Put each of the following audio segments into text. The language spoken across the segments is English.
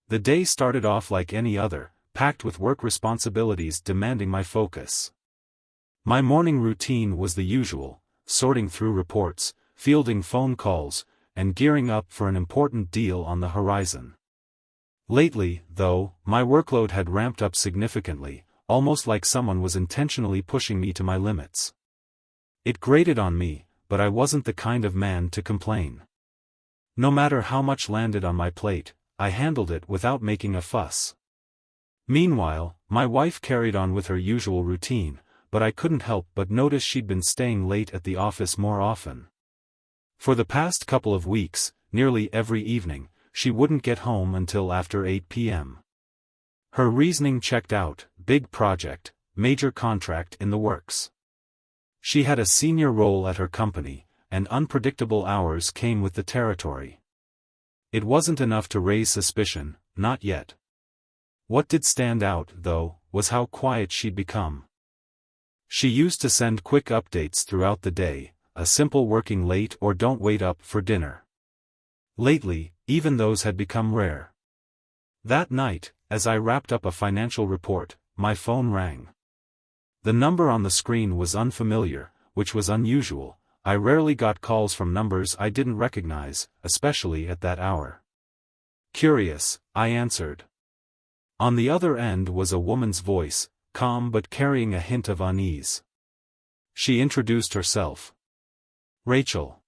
The day started off like any other, packed with work responsibilities demanding my focus. My morning routine was the usual, sorting through reports, fielding phone calls, and gearing up for an important deal on the horizon. Lately, though, my workload had ramped up significantly, almost like someone was intentionally pushing me to my limits. It grated on me, but I wasn't the kind of man to complain. No matter how much landed on my plate, I handled it without making a fuss. Meanwhile, my wife carried on with her usual routine, but I couldn't help but notice she'd been staying late at the office more often. For the past couple of weeks, nearly every evening, she wouldn't get home until after 8 p.m. Her reasoning checked out: big project, major contract in the works. She had a senior role at her company, and unpredictable hours came with the territory. It wasn't enough to raise suspicion, not yet. What did stand out, though, was how quiet she'd become. She used to send quick updates throughout the day, a simple "working late" or "don't wait up for dinner." Lately, even those had become rare. That night, as I wrapped up a financial report, my phone rang. The number on the screen was unfamiliar, which was unusual. I rarely got calls from numbers I didn't recognize, especially at that hour. Curious, I answered. On the other end was a woman's voice, calm but carrying a hint of unease. She introduced herself. Rachel.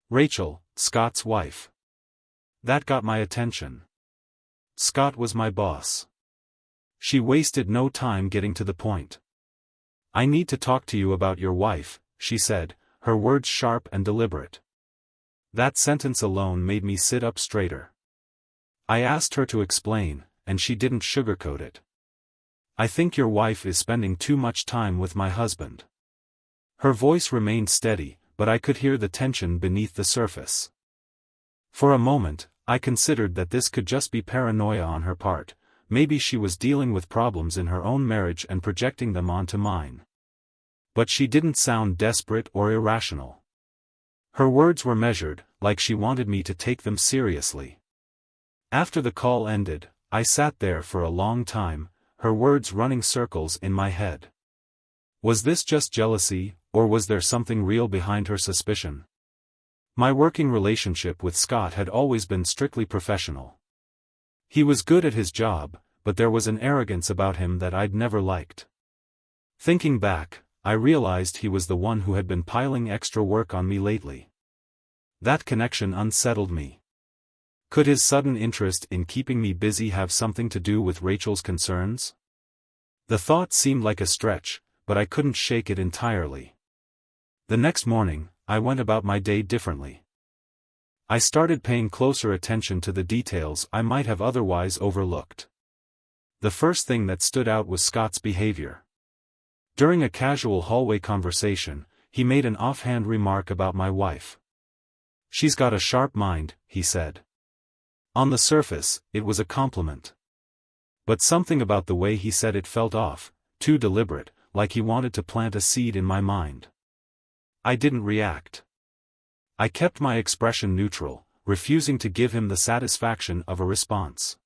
Rachel, Scott's wife. That got my attention. Scott was my boss. She wasted no time getting to the point. "I need to talk to you about your wife," she said, her words sharp and deliberate. That sentence alone made me sit up straighter. I asked her to explain, and she didn't sugarcoat it. "I think your wife is spending too much time with my husband." Her voice remained steady, but I could hear the tension beneath the surface. For a moment, I considered that this could just be paranoia on her part. Maybe she was dealing with problems in her own marriage and projecting them onto mine. But she didn't sound desperate or irrational. Her words were measured, like she wanted me to take them seriously. After the call ended, I sat there for a long time, her words running circles in my head. Was this just jealousy, or was there something real behind her suspicion? My working relationship with Scott had always been strictly professional. He was good at his job, but there was an arrogance about him that I'd never liked. Thinking back, I realized he was the one who had been piling extra work on me lately. That connection unsettled me. Could his sudden interest in keeping me busy have something to do with Rachel's concerns? The thought seemed like a stretch, but I couldn't shake it entirely. The next morning, I went about my day differently. I started paying closer attention to the details I might have otherwise overlooked. The first thing that stood out was Scott's behavior. During a casual hallway conversation, he made an offhand remark about my wife. "She's got a sharp mind," he said. On the surface, it was a compliment. But something about the way he said it felt off, too deliberate, like he wanted to plant a seed in my mind. I didn't react. I kept my expression neutral, refusing to give him the satisfaction of a response.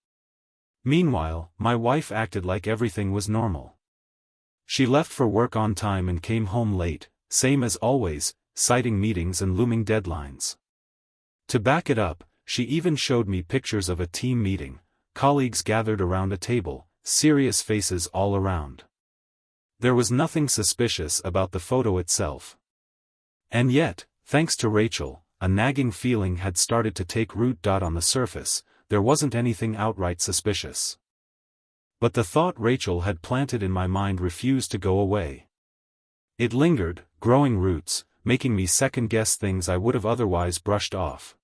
Meanwhile, my wife acted like everything was normal. She left for work on time and came home late, same as always, citing meetings and looming deadlines. To back it up, she even showed me pictures of a team meeting, colleagues gathered around a table, serious faces all around. There was nothing suspicious about the photo itself. And yet, thanks to Rachel, a nagging feeling had started to take root. On the surface, there wasn't anything outright suspicious. But the thought Rachel had planted in my mind refused to go away. It lingered, growing roots, making me second-guess things I would have otherwise brushed off.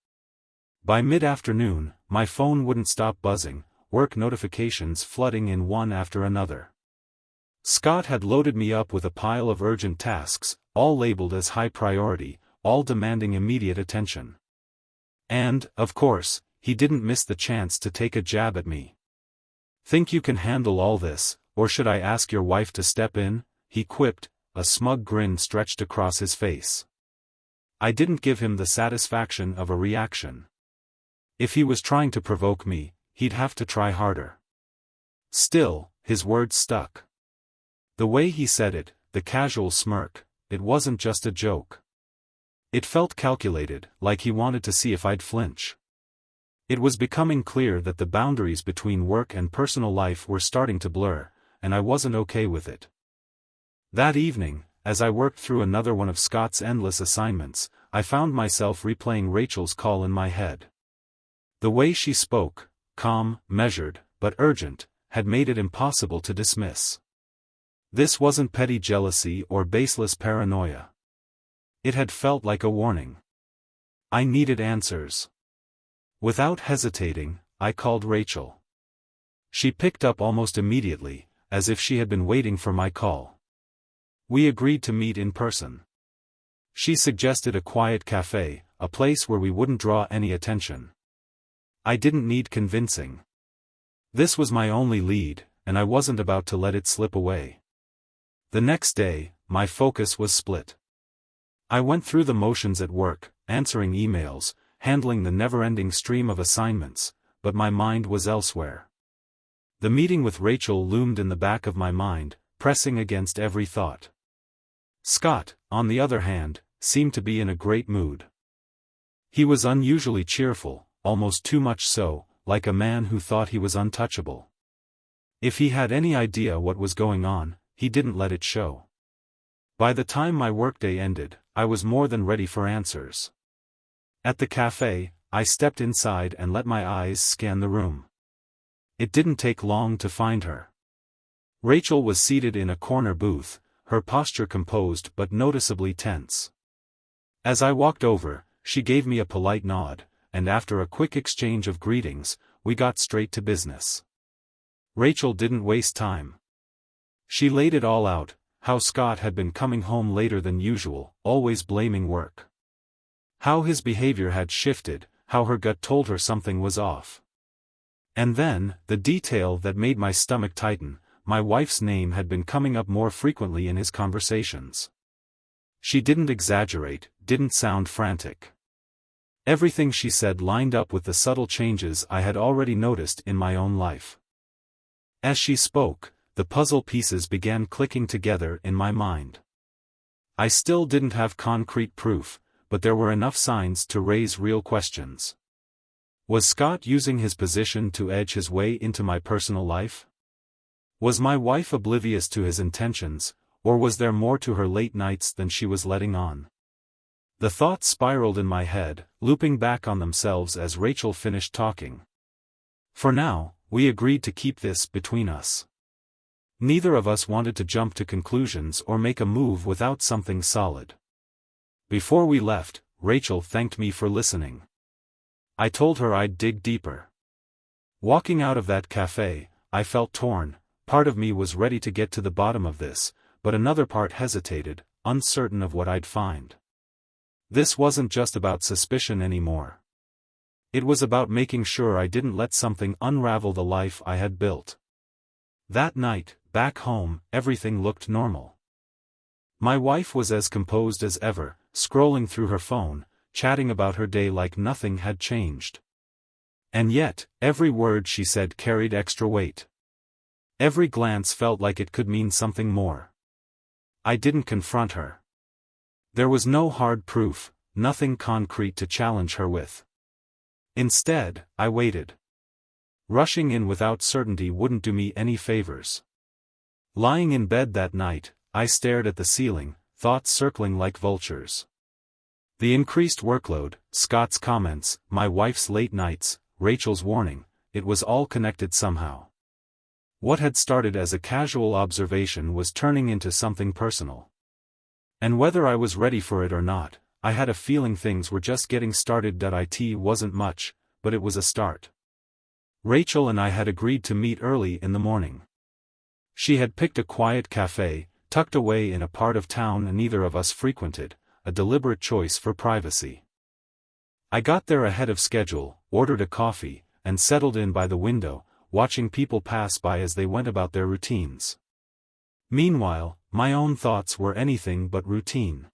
By mid-afternoon, my phone wouldn't stop buzzing, work notifications flooding in one after another. Scott had loaded me up with a pile of urgent tasks, all labeled as high priority, all demanding immediate attention. And, of course, he didn't miss the chance to take a jab at me. "Think you can handle all this, or should I ask your wife to step in?" he quipped, a smug grin stretched across his face. I didn't give him the satisfaction of a reaction. If he was trying to provoke me, he'd have to try harder. Still, his words stuck. The way he said it, the casual smirk, it wasn't just a joke. It felt calculated, like he wanted to see if I'd flinch. It was becoming clear that the boundaries between work and personal life were starting to blur, and I wasn't okay with it. That evening, as I worked through another one of Scott's endless assignments, I found myself replaying Rachel's call in my head. The way she spoke, calm, measured, but urgent, had made it impossible to dismiss. This wasn't petty jealousy or baseless paranoia. It had felt like a warning. I needed answers. Without hesitating, I called Rachel. She picked up almost immediately, as if she had been waiting for my call. We agreed to meet in person. She suggested a quiet cafe, a place where we wouldn't draw any attention. I didn't need convincing. This was my only lead, and I wasn't about to let it slip away. The next day, my focus was split. I went through the motions at work, answering emails, handling the never-ending stream of assignments, but my mind was elsewhere. The meeting with Rachel loomed in the back of my mind, pressing against every thought. Scott, on the other hand, seemed to be in a great mood. He was unusually cheerful, almost too much so, like a man who thought he was untouchable. If he had any idea what was going on, he didn't let it show. By the time my workday ended, I was more than ready for answers. At the cafe, I stepped inside and let my eyes scan the room. It didn't take long to find her. Rachel was seated in a corner booth, her posture composed but noticeably tense. As I walked over, she gave me a polite nod, and after a quick exchange of greetings, we got straight to business. Rachel didn't waste time. She laid it all out, how Scott had been coming home later than usual, always blaming work. How his behavior had shifted, how her gut told her something was off. And then, the detail that made my stomach tighten, my wife's name had been coming up more frequently in his conversations. She didn't exaggerate, didn't sound frantic. Everything she said lined up with the subtle changes I had already noticed in my own life. As she spoke, the puzzle pieces began clicking together in my mind. I still didn't have concrete proof, but there were enough signs to raise real questions. Was Scott using his position to edge his way into my personal life? Was my wife oblivious to his intentions, or was there more to her late nights than she was letting on? The thoughts spiraled in my head, looping back on themselves as Rachel finished talking. For now, we agreed to keep this between us. Neither of us wanted to jump to conclusions or make a move without something solid. Before we left, Rachel thanked me for listening. I told her I'd dig deeper. Walking out of that cafe, I felt torn. Part of me was ready to get to the bottom of this, but another part hesitated, uncertain of what I'd find. This wasn't just about suspicion anymore. It was about making sure I didn't let something unravel the life I had built. That night, back home, everything looked normal. My wife was as composed as ever, scrolling through her phone, chatting about her day like nothing had changed. And yet, every word she said carried extra weight. Every glance felt like it could mean something more. I didn't confront her. There was no hard proof, nothing concrete to challenge her with. Instead, I waited. Rushing in without certainty wouldn't do me any favors. Lying in bed that night, I stared at the ceiling, thoughts circling like vultures. The increased workload, Scott's comments, my wife's late nights, Rachel's warning, it was all connected somehow. What had started as a casual observation was turning into something personal. And whether I was ready for it or not, I had a feeling things were just getting started. It wasn't much, but it was a start. Rachel and I had agreed to meet early in the morning. She had picked a quiet cafe, tucked away in a part of town neither of us frequented, a deliberate choice for privacy. I got there ahead of schedule, ordered a coffee, and settled in by the window, watching people pass by as they went about their routines. Meanwhile, my own thoughts were anything but routine.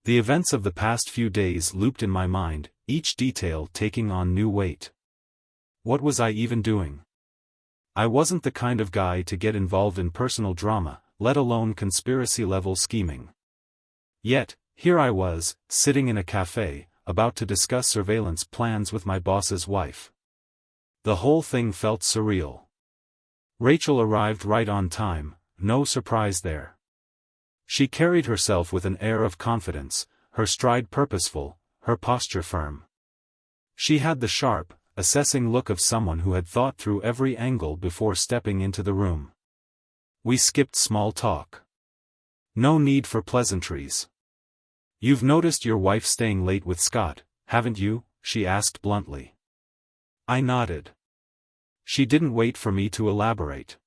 The events of the past few days looped in my mind, each detail taking on new weight. What was I even doing? I wasn't the kind of guy to get involved in personal drama, let alone conspiracy-level scheming. Yet, here I was, sitting in a cafe, about to discuss surveillance plans with my boss's wife. The whole thing felt surreal. Rachel arrived right on time, no surprise there. She carried herself with an air of confidence, her stride purposeful, her posture firm. She had the sharp, assessing look of someone who had thought through every angle before stepping into the room. We skipped small talk. No need for pleasantries. "You've noticed your wife staying late with Scott, haven't you?" she asked bluntly. I nodded. She didn't wait for me to elaborate.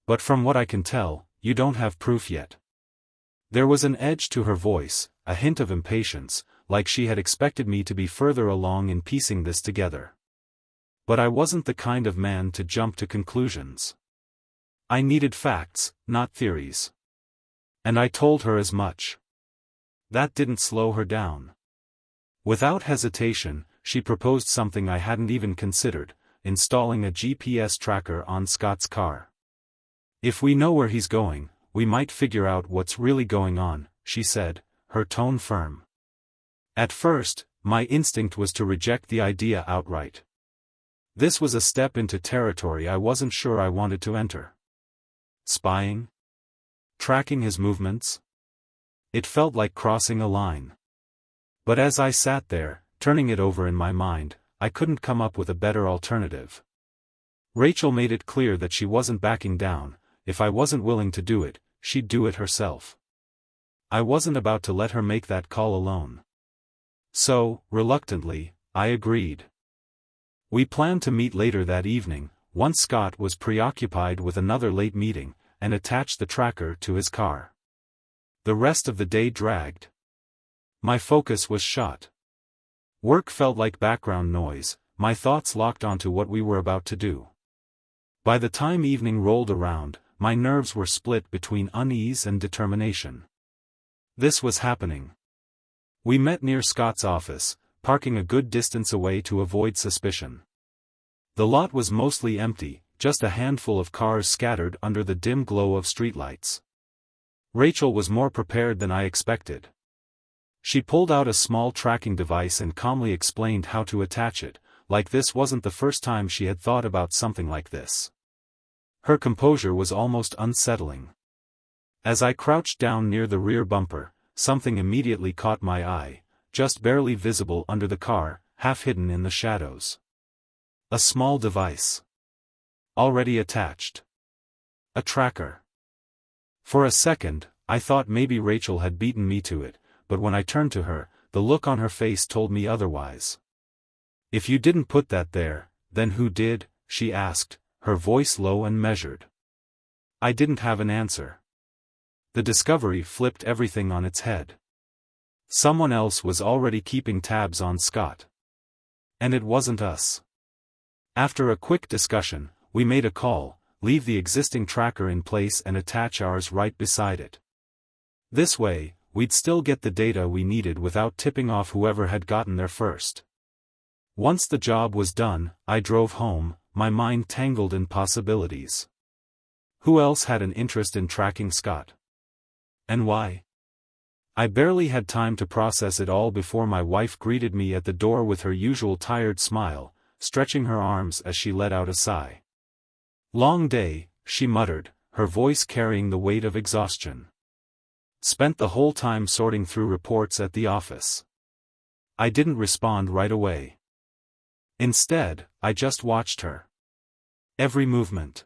"But from what I can tell, you don't have proof yet." There was an edge to her voice, a hint of impatience, like she had expected me to be further along in piecing this together. But I wasn't the kind of man to jump to conclusions. I needed facts, not theories. And I told her as much. That didn't slow her down. Without hesitation, she proposed something I hadn't even considered, installing a GPS tracker on Scott's car. "If we know where he's going, we might figure out what's really going on," she said, her tone firm. At first, my instinct was to reject the idea outright. This was a step into territory I wasn't sure I wanted to enter. Spying? Tracking his movements? It felt like crossing a line. But as I sat there, turning it over in my mind, I couldn't come up with a better alternative. Rachel made it clear that she wasn't backing down. If I wasn't willing to do it, she'd do it herself. I wasn't about to let her make that call alone. So, reluctantly, I agreed. We planned to meet later that evening, once Scott was preoccupied with another late meeting, and attached the tracker to his car. The rest of the day dragged. My focus was shot. Work felt like background noise, my thoughts locked onto what we were about to do. By the time evening rolled around, my nerves were split between unease and determination. This was happening. We met near Scott's office, parking a good distance away to avoid suspicion. The lot was mostly empty, just a handful of cars scattered under the dim glow of streetlights. Rachel was more prepared than I expected. She pulled out a small tracking device and calmly explained how to attach it, like this wasn't the first time she had thought about something like this. Her composure was almost unsettling. As I crouched down near the rear bumper, something immediately caught my eye, just barely visible under the car, half hidden in the shadows. A small device. Already attached. A tracker. For a second, I thought maybe Rachel had beaten me to it, but when I turned to her, the look on her face told me otherwise. "If you didn't put that there, then who did?" she asked, her voice low and measured. I didn't have an answer. The discovery flipped everything on its head. Someone else was already keeping tabs on Scott. And it wasn't us. After a quick discussion, we made a call, leave the existing tracker in place and attach ours right beside it. This way, we'd still get the data we needed without tipping off whoever had gotten there first. Once the job was done, I drove home, my mind tangled in possibilities. Who else had an interest in tracking Scott? And why? I barely had time to process it all before my wife greeted me at the door with her usual tired smile, stretching her arms as she let out a sigh. "Long day," she muttered, her voice carrying the weight of exhaustion. Spent the whole time sorting through reports at the office. I didn't respond right away. Instead, I just watched her. Every movement.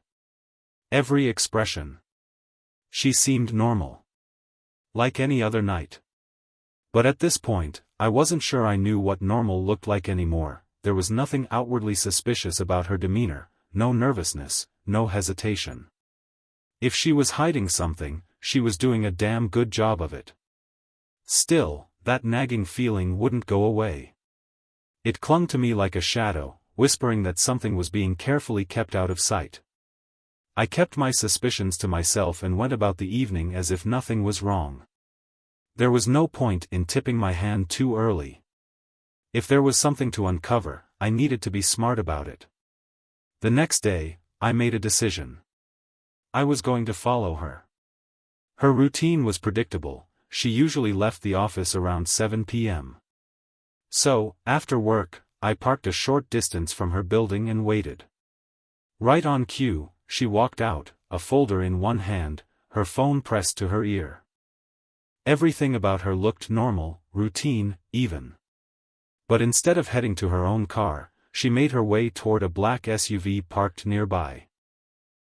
Every expression. She seemed normal. Like any other night. But at this point, I wasn't sure I knew what normal looked like anymore. There was nothing outwardly suspicious about her demeanor, no nervousness, no hesitation. If she was hiding something, she was doing a damn good job of it. Still, that nagging feeling wouldn't go away. It clung to me like a shadow, whispering that something was being carefully kept out of sight. I kept my suspicions to myself and went about the evening as if nothing was wrong. There was no point in tipping my hand too early. If there was something to uncover, I needed to be smart about it. The next day, I made a decision. I was going to follow her. Her routine was predictable. She usually left the office around 7 p.m. So, after work, I parked a short distance from her building and waited. Right on cue, she walked out, a folder in one hand, her phone pressed to her ear. Everything about her looked normal, routine, even. But instead of heading to her own car, she made her way toward a black SUV parked nearby.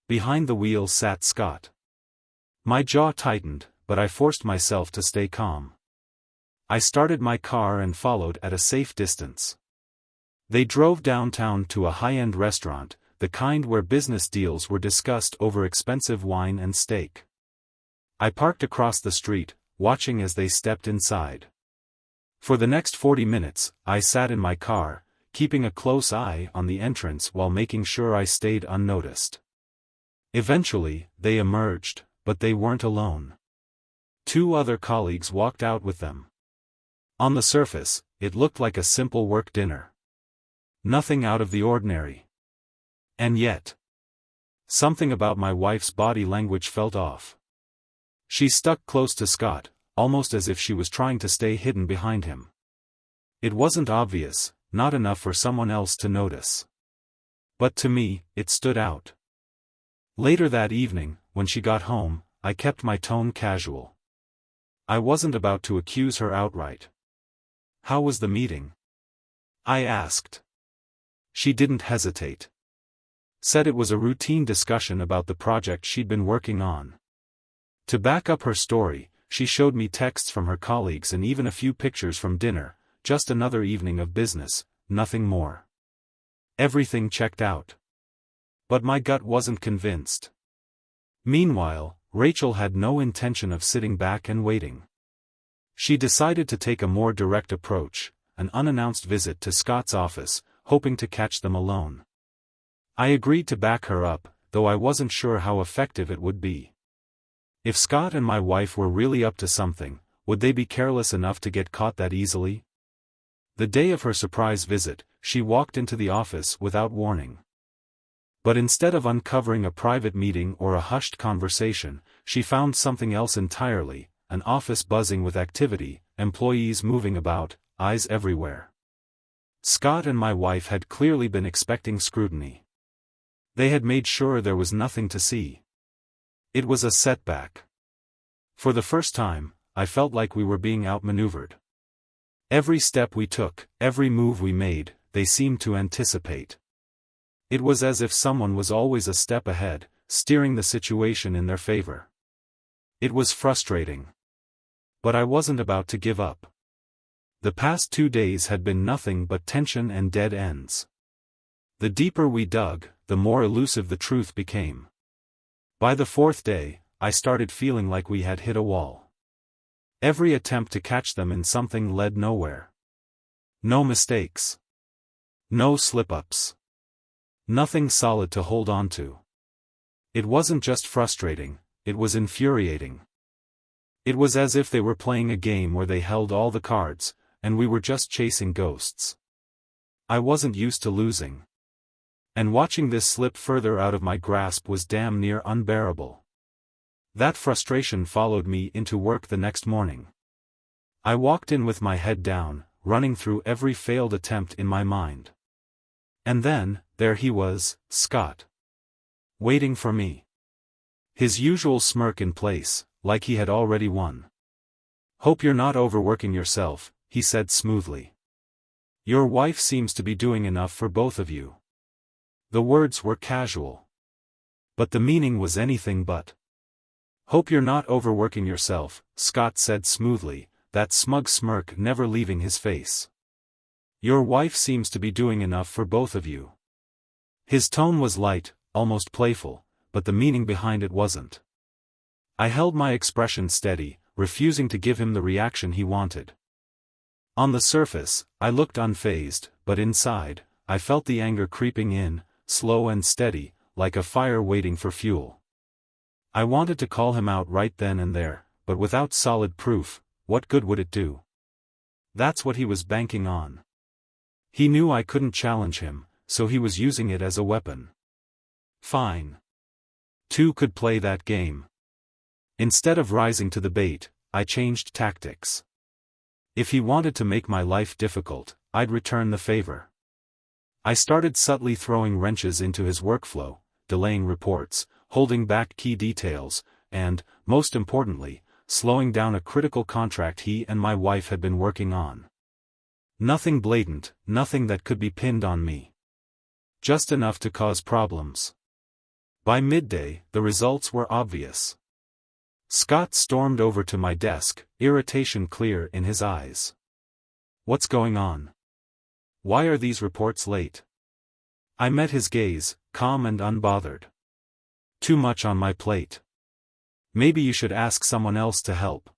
Behind the wheel sat Scott. My jaw tightened, but I forced myself to stay calm. I started my car and followed at a safe distance. They drove downtown to a high-end restaurant, the kind where business deals were discussed over expensive wine and steak. I parked across the street, watching as they stepped inside. For the next 40 minutes, I sat in my car, keeping a close eye on the entrance while making sure I stayed unnoticed. Eventually, they emerged, but they weren't alone. 2 other colleagues walked out with them. On the surface, it looked like a simple work dinner. Nothing out of the ordinary. And yet, something about my wife's body language felt off. She stuck close to Scott, almost as if she was trying to stay hidden behind him. It wasn't obvious, not enough for someone else to notice. But to me, it stood out. Later that evening, when she got home, I kept my tone casual. I wasn't about to accuse her outright. "How was the meeting?" I asked. She didn't hesitate. Said it was a routine discussion about the project she'd been working on. To back up her story, she showed me texts from her colleagues and even a few pictures from dinner, just another evening of business, nothing more. Everything checked out. But my gut wasn't convinced. Meanwhile, Rachel had no intention of sitting back and waiting. She decided to take a more direct approach, an unannounced visit to Scott's office, hoping to catch them alone. I agreed to back her up, though I wasn't sure how effective it would be. If Scott and my wife were really up to something, would they be careless enough to get caught that easily? The day of her surprise visit, she walked into the office without warning. But instead of uncovering a private meeting or a hushed conversation, she found something else entirely, an office buzzing with activity, employees moving about, eyes everywhere. Scott and my wife had clearly been expecting scrutiny. They had made sure there was nothing to see. It was a setback. For the first time, I felt like we were being outmaneuvered. Every step we took, every move we made, they seemed to anticipate. It was as if someone was always a step ahead, steering the situation in their favor. It was frustrating. But I wasn't about to give up. The past 2 days had been nothing but tension and dead ends. The deeper we dug, the more elusive the truth became. By the 4th day, I started feeling like we had hit a wall. Every attempt to catch them in something led nowhere. No mistakes. No slip-ups. Nothing solid to hold on to. It wasn't just frustrating, it was infuriating. It was as if they were playing a game where they held all the cards, and we were just chasing ghosts. I wasn't used to losing. And watching this slip further out of my grasp was damn near unbearable. That frustration followed me into work the next morning. I walked in with my head down, running through every failed attempt in my mind. And then, there he was, Scott. Waiting for me. His usual smirk in place, like he had already won. "Hope you're not overworking yourself," he said smoothly. "Your wife seems to be doing enough for both of you." The words were casual. But the meaning was anything but. "Hope you're not overworking yourself," Scott said smoothly, that smug smirk never leaving his face. "Your wife seems to be doing enough for both of you." His tone was light, almost playful, but the meaning behind it wasn't. I held my expression steady, refusing to give him the reaction he wanted. On the surface, I looked unfazed, but inside, I felt the anger creeping in, slow and steady, like a fire waiting for fuel. I wanted to call him out right then and there, but without solid proof, what good would it do? That's what he was banking on. He knew I couldn't challenge him, so he was using it as a weapon. Fine. Two could play that game. Instead of rising to the bait, I changed tactics. If he wanted to make my life difficult, I'd return the favor. I started subtly throwing wrenches into his workflow, delaying reports, holding back key details, and, most importantly, slowing down a critical contract he and my wife had been working on. Nothing blatant, nothing that could be pinned on me. Just enough to cause problems. By midday, the results were obvious. Scott stormed over to my desk, irritation clear in his eyes. "What's going on? Why are these reports late?" I met his gaze, calm and unbothered. "Too much on my plate. Maybe you should ask someone else to help."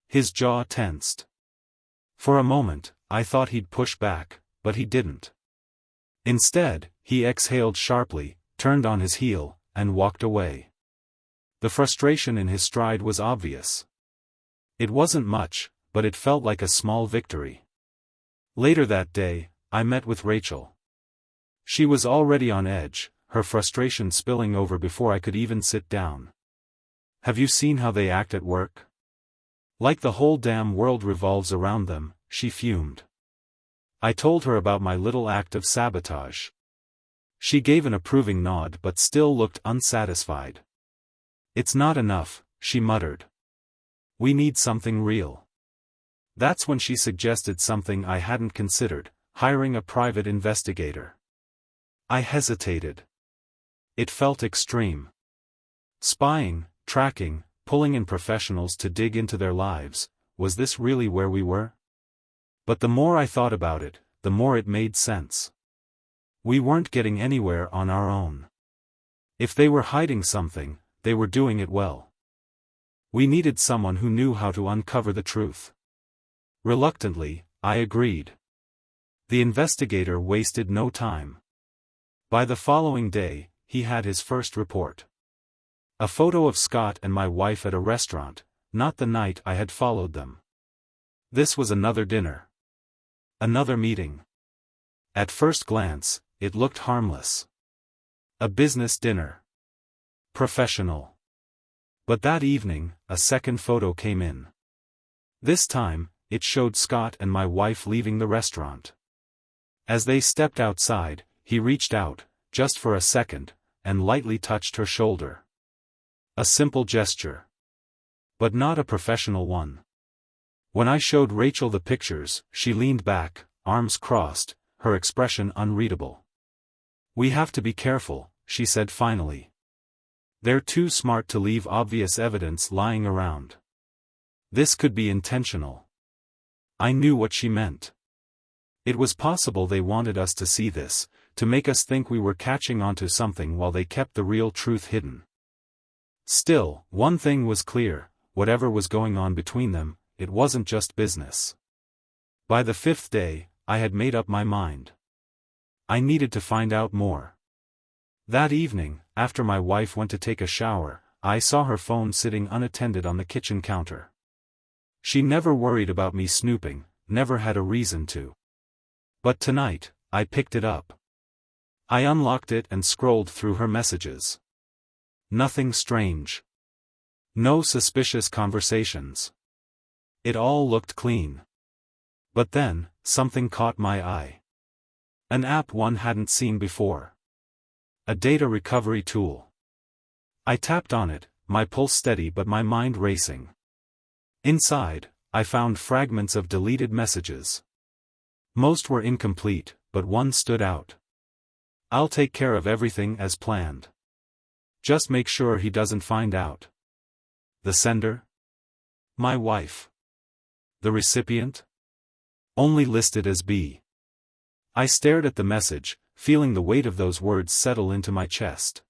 His jaw tensed. For a moment, I thought he'd push back, but he didn't. Instead, he exhaled sharply, turned on his heel, and walked away. The frustration in his stride was obvious. It wasn't much, but it felt like a small victory. Later that day, I met with Rachel. She was already on edge, her frustration spilling over before I could even sit down. "Have you seen how they act at work? Like the whole damn world revolves around them," she fumed. I told her about my little act of sabotage. She gave an approving nod but still looked unsatisfied. "It's not enough," she muttered. "We need something real." That's when she suggested something I hadn't considered, hiring a private investigator. I hesitated. It felt extreme. Spying, tracking, pulling in professionals to dig into their lives, was this really where we were? But the more I thought about it, the more it made sense. We weren't getting anywhere on our own. If they were hiding something, they were doing it well. We needed someone who knew how to uncover the truth. Reluctantly, I agreed. The investigator wasted no time. By the following day, he had his first report. A photo of Scott and my wife at a restaurant, not the night I had followed them. This was another dinner. Another meeting. At first glance, it looked harmless. A business dinner. Professional. But that evening, a second photo came in. This time, it showed Scott and my wife leaving the restaurant. As they stepped outside, he reached out, just for a second, and lightly touched her shoulder. A simple gesture. But not a professional one. When I showed Rachel the pictures, she leaned back, arms crossed, her expression unreadable. "We have to be careful," she said finally. "They're too smart to leave obvious evidence lying around. This could be intentional." I knew what she meant. It was possible they wanted us to see this, to make us think we were catching onto something while they kept the real truth hidden. Still, one thing was clear, whatever was going on between them, it wasn't just business. By the fifth day, I had made up my mind. I needed to find out more. That evening, after my wife went to take a shower, I saw her phone sitting unattended on the kitchen counter. She never worried about me snooping, never had a reason to. But tonight, I picked it up. I unlocked it and scrolled through her messages. Nothing strange. No suspicious conversations. It all looked clean. But then, something caught my eye. An app one hadn't seen before. A data recovery tool. I tapped on it, my pulse steady but my mind racing. Inside, I found fragments of deleted messages. Most were incomplete, but one stood out. "I'll take care of everything as planned. Just make sure he doesn't find out." The sender? My wife. The recipient? Only listed as B. I stared at the message, feeling the weight of those words settle into my chest.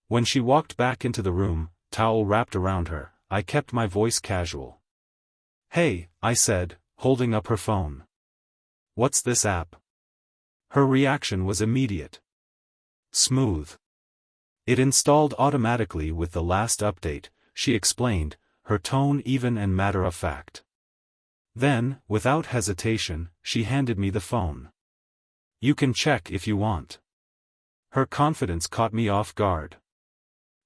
When she walked back into the room, towel wrapped around her, I kept my voice casual. "Hey," I said, holding up her phone. "What's this app?" Her reaction was immediate. Smooth. "It installed automatically with the last update," she explained, her tone even and matter-of-fact. Then, without hesitation, she handed me the phone. "You can check if you want." Her confidence caught me off guard.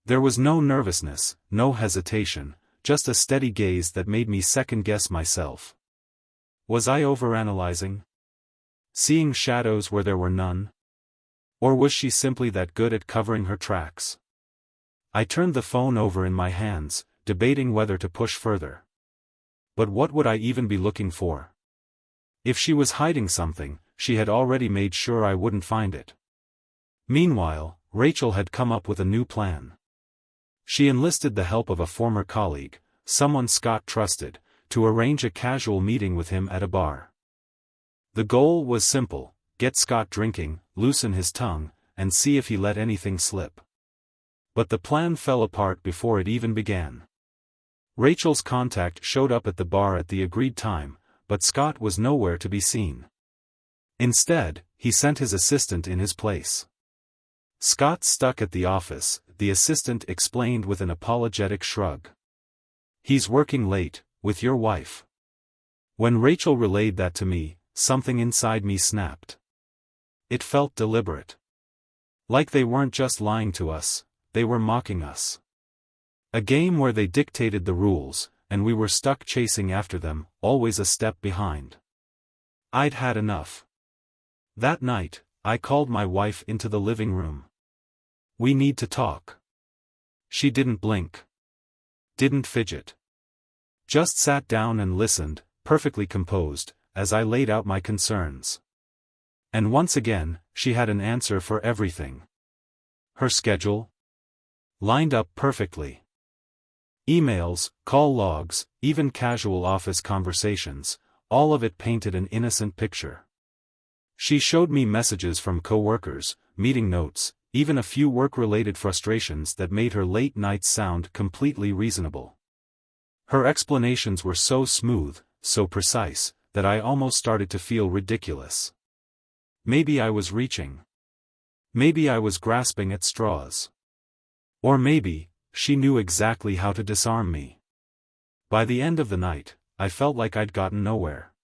There was no nervousness, no hesitation, just a steady gaze that made me second-guess myself. Was I overanalyzing? Seeing shadows where there were none? Or was she simply that good at covering her tracks? I turned the phone over in my hands, debating whether to push further. But what would I even be looking for? If she was hiding something, she had already made sure I wouldn't find it. Meanwhile, Rachel had come up with a new plan. She enlisted the help of a former colleague, someone Scott trusted, to arrange a casual meeting with him at a bar. The goal was simple: get Scott drinking, loosen his tongue, and see if he let anything slip. But the plan fell apart before it even began. Rachel's contact showed up at the bar at the agreed time, but Scott was nowhere to be seen. Instead, he sent his assistant in his place. "Scott's stuck at the office," the assistant explained with an apologetic shrug. "He's working late, with your wife." When Rachel relayed that to me, something inside me snapped. It felt deliberate. Like they weren't just lying to us, they were mocking us. A game where they dictated the rules, and we were stuck chasing after them, always a step behind. I'd had enough. That night, I called my wife into the living room. "We need to talk." She didn't blink. Didn't fidget. Just sat down and listened, perfectly composed, as I laid out my concerns. And once again, she had an answer for everything. Her schedule lined up perfectly. Emails, call logs, even casual office conversations, all of it painted an innocent picture. She showed me messages from coworkers, meeting notes, even a few work-related frustrations that made her late nights sound completely reasonable. Her explanations were so smooth, so precise, that I almost started to feel ridiculous. Maybe I was reaching. Maybe I was grasping at straws. Or maybe, she knew exactly how to disarm me. By the end of the night, I felt like I'd gotten nowhere.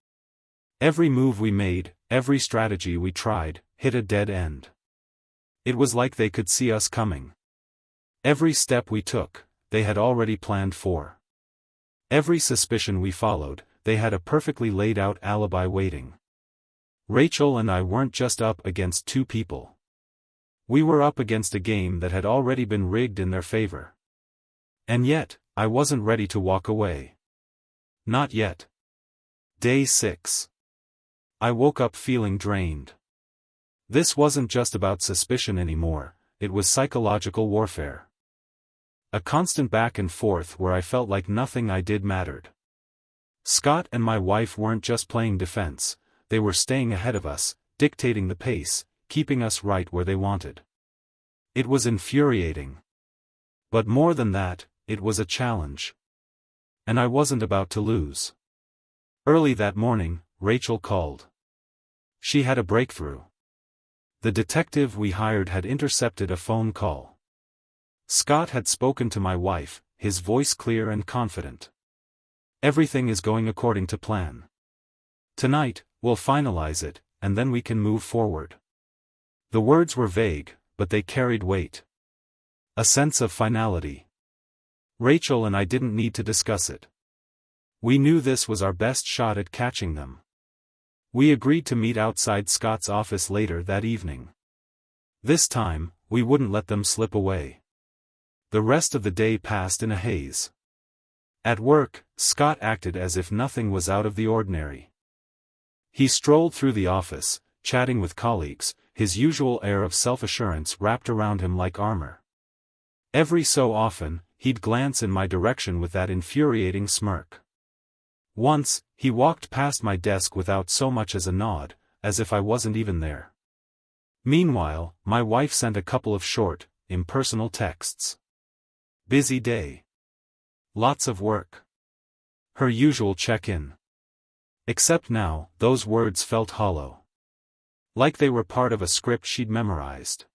Every move we made, every strategy we tried, hit a dead end. It was like they could see us coming. Every step we took, they had already planned for. Every suspicion we followed, they had a perfectly laid out alibi waiting. Rachel and I weren't just up against two people. We were up against a game that had already been rigged in their favor. And yet, I wasn't ready to walk away. Not yet. Day 6. I woke up feeling drained. This wasn't just about suspicion anymore, it was psychological warfare. A constant back and forth where I felt like nothing I did mattered. Scott and my wife weren't just playing defense, they were staying ahead of us, dictating the pace, keeping us right where they wanted. It was infuriating. But more than that, it was a challenge. And I wasn't about to lose. Early that morning, Rachel called. She had a breakthrough. The detective we hired had intercepted a phone call. Scott had spoken to my wife, his voice clear and confident. "Everything is going according to plan. Tonight, we'll finalize it, and then we can move forward." The words were vague, but they carried weight. A sense of finality. Rachel and I didn't need to discuss it. We knew this was our best shot at catching them. We agreed to meet outside Scott's office later that evening. This time, we wouldn't let them slip away. The rest of the day passed in a haze. At work, Scott acted as if nothing was out of the ordinary. He strolled through the office, chatting with colleagues, his usual air of self-assurance wrapped around him like armor. Every so often, he'd glance in my direction with that infuriating smirk. Once, he walked past my desk without so much as a nod, as if I wasn't even there. Meanwhile, my wife sent a couple of short, impersonal texts. "Busy day. Lots of work." Her usual check-in. Except now, those words felt hollow. Like they were part of a script she'd memorized.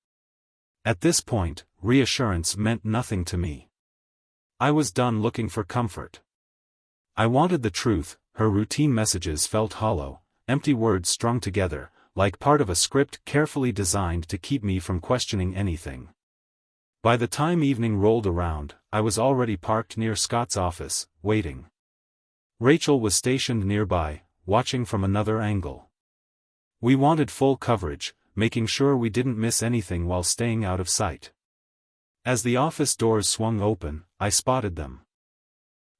At this point, reassurance meant nothing to me. I was done looking for comfort. I wanted the truth, her routine messages felt hollow, empty words strung together, like part of a script carefully designed to keep me from questioning anything. By the time evening rolled around, I was already parked near Scott's office, waiting. Rachel was stationed nearby, watching from another angle. We wanted full coverage, making sure we didn't miss anything while staying out of sight. As the office doors swung open, I spotted them.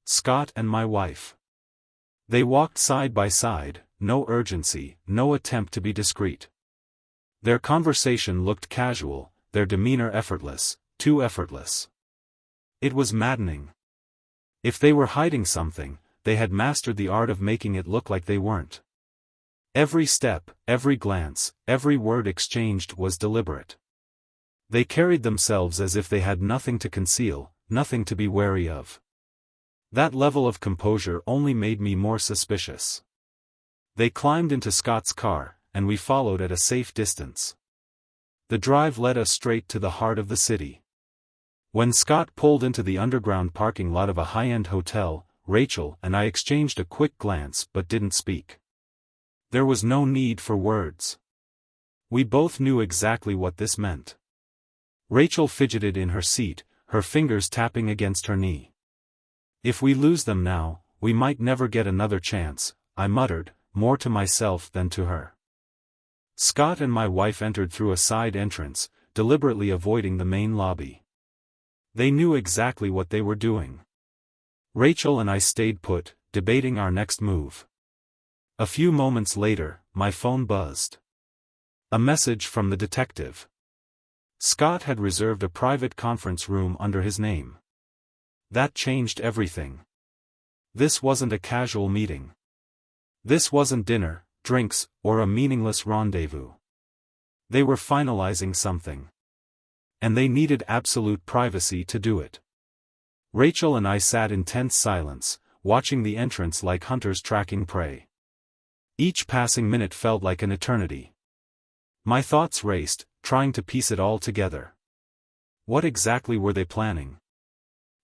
Scott and my wife. They walked side by side, no urgency, no attempt to be discreet. Their conversation looked casual, their demeanor effortless, too effortless. It was maddening. If they were hiding something, they had mastered the art of making it look like they weren't. Every step, every glance, every word exchanged was deliberate. They carried themselves as if they had nothing to conceal, nothing to be wary of. That level of composure only made me more suspicious. They climbed into Scott's car, and we followed at a safe distance. The drive led us straight to the heart of the city. When Scott pulled into the underground parking lot of a high-end hotel, Rachel and I exchanged a quick glance but didn't speak. There was no need for words. We both knew exactly what this meant. Rachel fidgeted in her seat, her fingers tapping against her knee. "If we lose them now, we might never get another chance," I muttered, more to myself than to her. Scott and my wife entered through a side entrance, deliberately avoiding the main lobby. They knew exactly what they were doing. Rachel and I stayed put, debating our next move. A few moments later, my phone buzzed. A message from the detective. Scott had reserved a private conference room under his name. That changed everything. This wasn't a casual meeting. This wasn't dinner, drinks, or a meaningless rendezvous. They were finalizing something. And they needed absolute privacy to do it. Rachel and I sat in tense silence, watching the entrance like hunters tracking prey. Each passing minute felt like an eternity. My thoughts raced, trying to piece it all together. What exactly were they planning?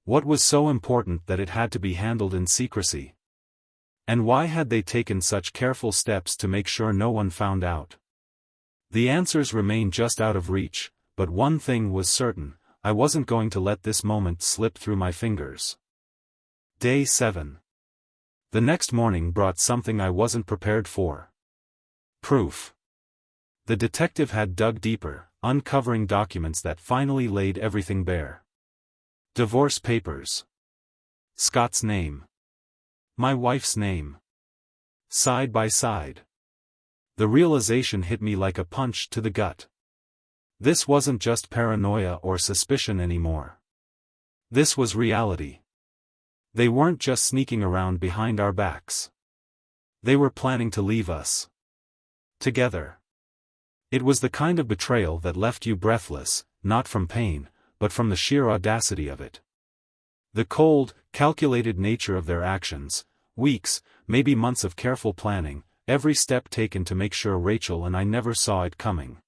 What was so important that it had to be handled in secrecy? And why had they taken such careful steps to make sure no one found out? The answers remained just out of reach, but one thing was certain: I wasn't going to let this moment slip through my fingers. Day 7. The next morning brought something I wasn't prepared for. Proof. The detective had dug deeper, uncovering documents that finally laid everything bare. Divorce papers. Scott's name. My wife's name. Side by side. The realization hit me like a punch to the gut. This wasn't just paranoia or suspicion anymore. This was reality. They weren't just sneaking around behind our backs. They were planning to leave us. Together. It was the kind of betrayal that left you breathless, not from pain, but from the sheer audacity of it. The cold, calculated nature of their actions, weeks, maybe months of careful planning, every step taken to make sure Rachel and I never saw it coming.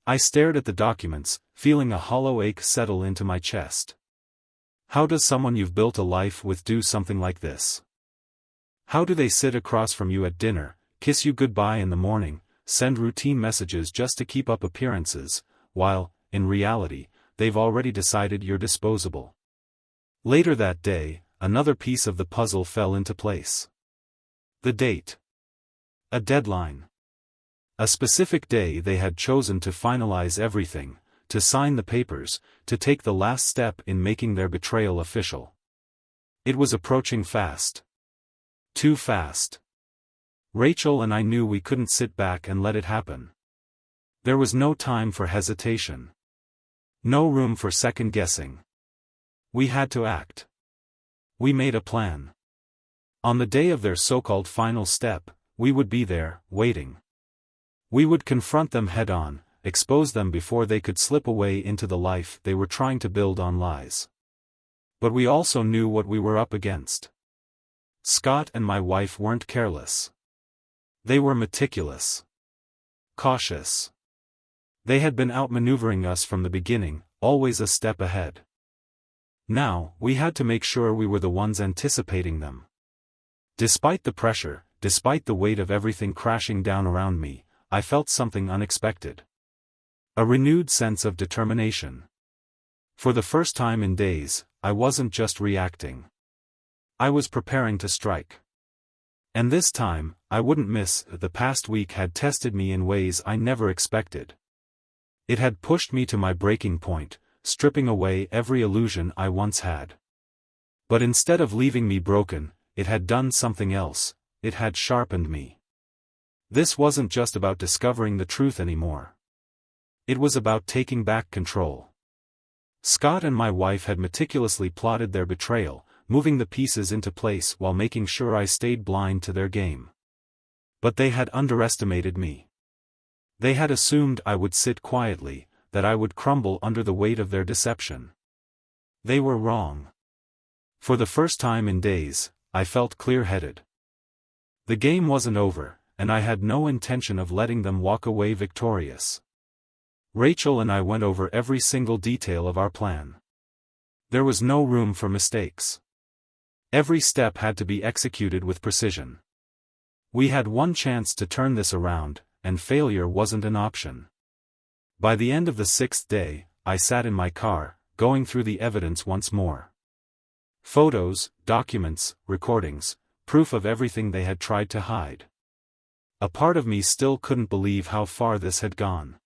I stared at the documents, feeling a hollow ache settle into my chest. How does someone you've built a life with do something like this? How do they sit across from you at dinner, kiss you goodbye in the morning, send routine messages just to keep up appearances, while, in reality, they've already decided you're disposable? Later that day, another piece of the puzzle fell into place. The date. A deadline. A specific day they had chosen to finalize everything, to sign the papers, to take the last step in making their betrayal official. It was approaching fast. Too fast. Rachel and I knew we couldn't sit back and let it happen. There was no time for hesitation. No room for second guessing. We had to act. We made a plan. On the day of their so-called final step, we would be there, waiting. We would confront them head-on, expose them before they could slip away into the life they were trying to build on lies. But we also knew what we were up against. Scott and my wife weren't careless. They were meticulous. Cautious. They had been outmaneuvering us from the beginning, always a step ahead. Now, we had to make sure we were the ones anticipating them. Despite the pressure, despite the weight of everything crashing down around me, I felt something unexpected. A renewed sense of determination. For the first time in days, I wasn't just reacting. I was preparing to strike. And this time, I wouldn't miss. The past week had tested me in ways I never expected. It had pushed me to my breaking point, stripping away every illusion I once had. But instead of leaving me broken, it had done something else. It had sharpened me. This wasn't just about discovering the truth anymore. It was about taking back control. Scott and my wife had meticulously plotted their betrayal, moving the pieces into place while making sure I stayed blind to their game. But they had underestimated me. They had assumed I would sit quietly, that I would crumble under the weight of their deception. They were wrong. For the first time in days, I felt clear-headed. The game wasn't over, and I had no intention of letting them walk away victorious. Rachel and I went over every single detail of our plan. There was no room for mistakes. Every step had to be executed with precision. We had one chance to turn this around, and failure wasn't an option. By the end of the 6th day, I sat in my car, going through the evidence once more. Photos, documents, recordings, proof of everything they had tried to hide. A part of me still couldn't believe how far this had gone.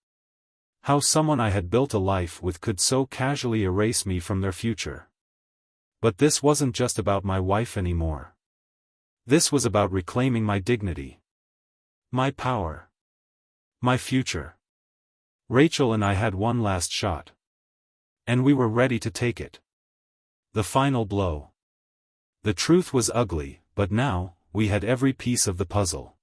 How someone I had built a life with could so casually erase me from their future. But this wasn't just about my wife anymore. This was about reclaiming my dignity. My power. My future. Rachel and I had one last shot. And we were ready to take it. The final blow. The truth was ugly, but now, we had every piece of the puzzle.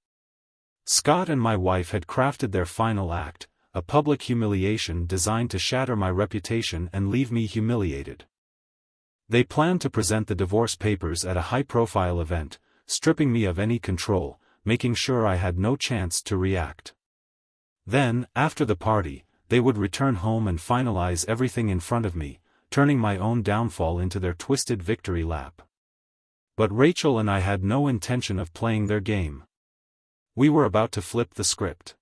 Scott and my wife had crafted their final act, a public humiliation designed to shatter my reputation and leave me humiliated. They planned to present the divorce papers at a high-profile event, stripping me of any control, making sure I had no chance to react. Then, after the party, they would return home and finalize everything in front of me, turning my own downfall into their twisted victory lap. But Rachel and I had no intention of playing their game. We were about to flip the script.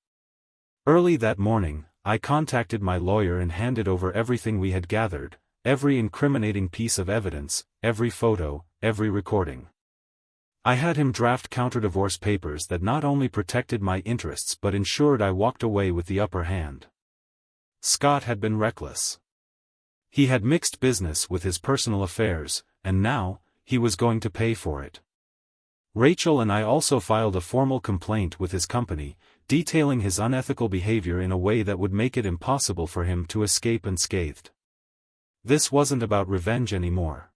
Early that morning, I contacted my lawyer and handed over everything we had gathered, every incriminating piece of evidence, every photo, every recording. I had him draft counter-divorce papers that not only protected my interests but ensured I walked away with the upper hand. Scott had been reckless. He had mixed business with his personal affairs, and now, he was going to pay for it. Rachel and I also filed a formal complaint with his company, detailing his unethical behavior in a way that would make it impossible for him to escape unscathed. This wasn't about revenge anymore.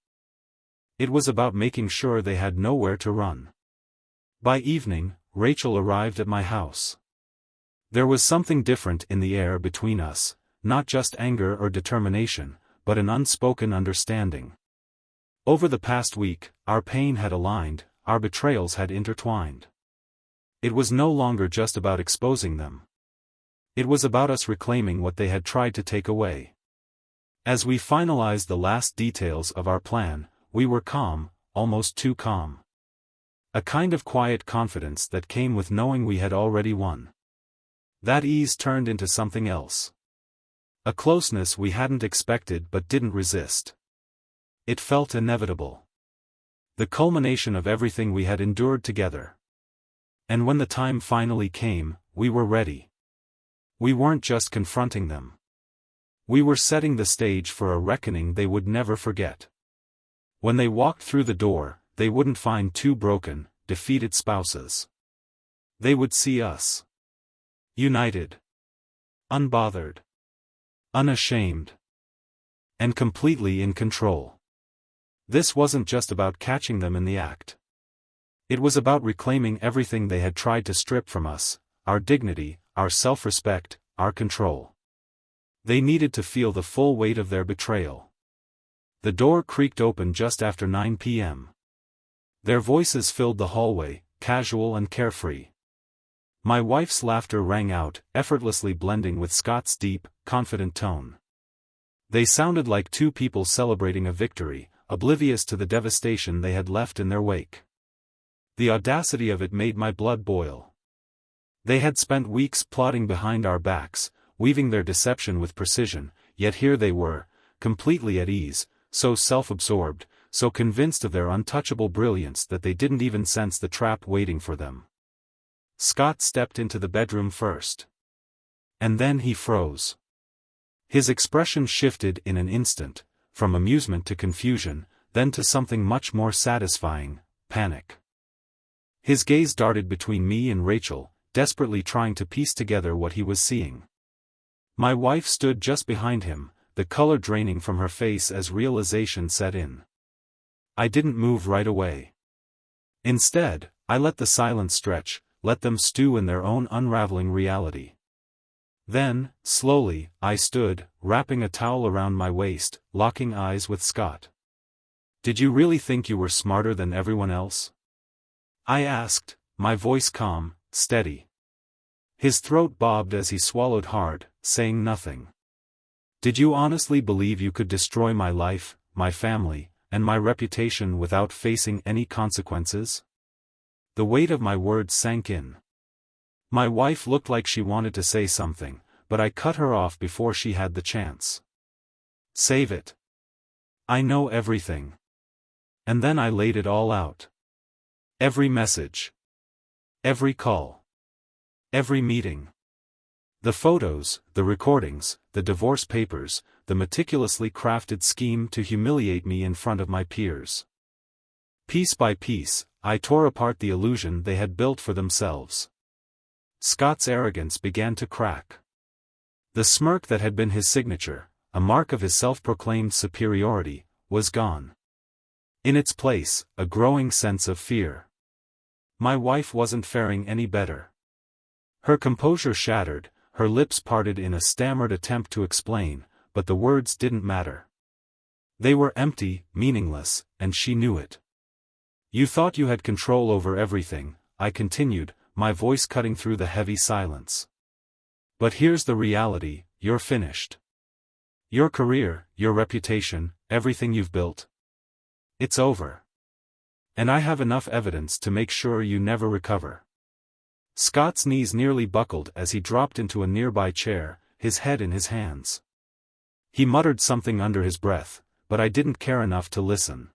It was about making sure they had nowhere to run. By evening, Rachel arrived at my house. There was something different in the air between us, not just anger or determination, but an unspoken understanding. Over the past week, our pain had aligned, our betrayals had intertwined. It was no longer just about exposing them. It was about us reclaiming what they had tried to take away. As we finalized the last details of our plan, we were calm, almost too calm. A kind of quiet confidence that came with knowing we had already won. That ease turned into something else. A closeness we hadn't expected but didn't resist. It felt inevitable. The culmination of everything we had endured together. And when the time finally came, we were ready. We weren't just confronting them. We were setting the stage for a reckoning they would never forget. When they walked through the door, they wouldn't find two broken, defeated spouses. They would see us. United. Unbothered. Unashamed. And completely in control. This wasn't just about catching them in the act. It was about reclaiming everything they had tried to strip from us, our dignity, our self-respect, our control. They needed to feel the full weight of their betrayal. The door creaked open just after 9 p.m. Their voices filled the hallway, casual and carefree. My wife's laughter rang out, effortlessly blending with Scott's deep, confident tone. They sounded like two people celebrating a victory, oblivious to the devastation they had left in their wake. The audacity of it made my blood boil. They had spent weeks plotting behind our backs, weaving their deception with precision, yet here they were, completely at ease, so self-absorbed, so convinced of their untouchable brilliance that they didn't even sense the trap waiting for them. Scott stepped into the bedroom first. And then he froze. His expression shifted in an instant, from amusement to confusion, then to something much more satisfying, panic. His gaze darted between me and Rachel, desperately trying to piece together what he was seeing. My wife stood just behind him, the color draining from her face as realization set in. I didn't move right away. Instead, I let the silence stretch, let them stew in their own unraveling reality. Then, slowly, I stood, wrapping a towel around my waist, locking eyes with Scott. "Did you really think you were smarter than everyone else?" I asked, my voice calm, steady. His throat bobbed as he swallowed hard, saying nothing. "Did you honestly believe you could destroy my life, my family, and my reputation without facing any consequences?" The weight of my words sank in. My wife looked like she wanted to say something, but I cut her off before she had the chance. "Save it. I know everything." And then I laid it all out. Every message. Every call. Every meeting. The photos, the recordings, the divorce papers, the meticulously crafted scheme to humiliate me in front of my peers. Piece by piece, I tore apart the illusion they had built for themselves. Scott's arrogance began to crack. The smirk that had been his signature, a mark of his self-proclaimed superiority, was gone. In its place, a growing sense of fear. My wife wasn't faring any better. Her composure shattered, her lips parted in a stammered attempt to explain, but the words didn't matter. They were empty, meaningless, and she knew it. "You thought you had control over everything," I continued, my voice cutting through the heavy silence. "But here's the reality, you're finished. Your career, your reputation, everything you've built. It's over. And I have enough evidence to make sure you never recover." Scott's knees nearly buckled as he dropped into a nearby chair, his head in his hands. He muttered something under his breath, but I didn't care enough to listen.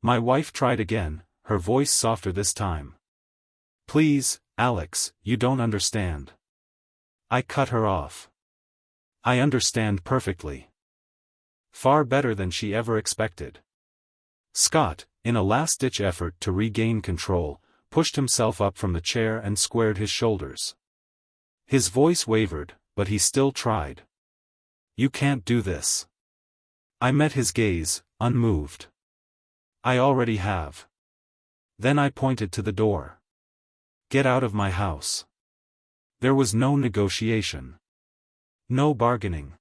My wife tried again, her voice softer this time. "Please, Alex, you don't understand." I cut her off. "I understand perfectly." Far better than she ever expected. Scott, in a last-ditch effort to regain control, pushed himself up from the chair and squared his shoulders. His voice wavered, but he still tried. "You can't do this." I met his gaze, unmoved. "I already have." Then I pointed to the door. "Get out of my house." There was no negotiation. No bargaining.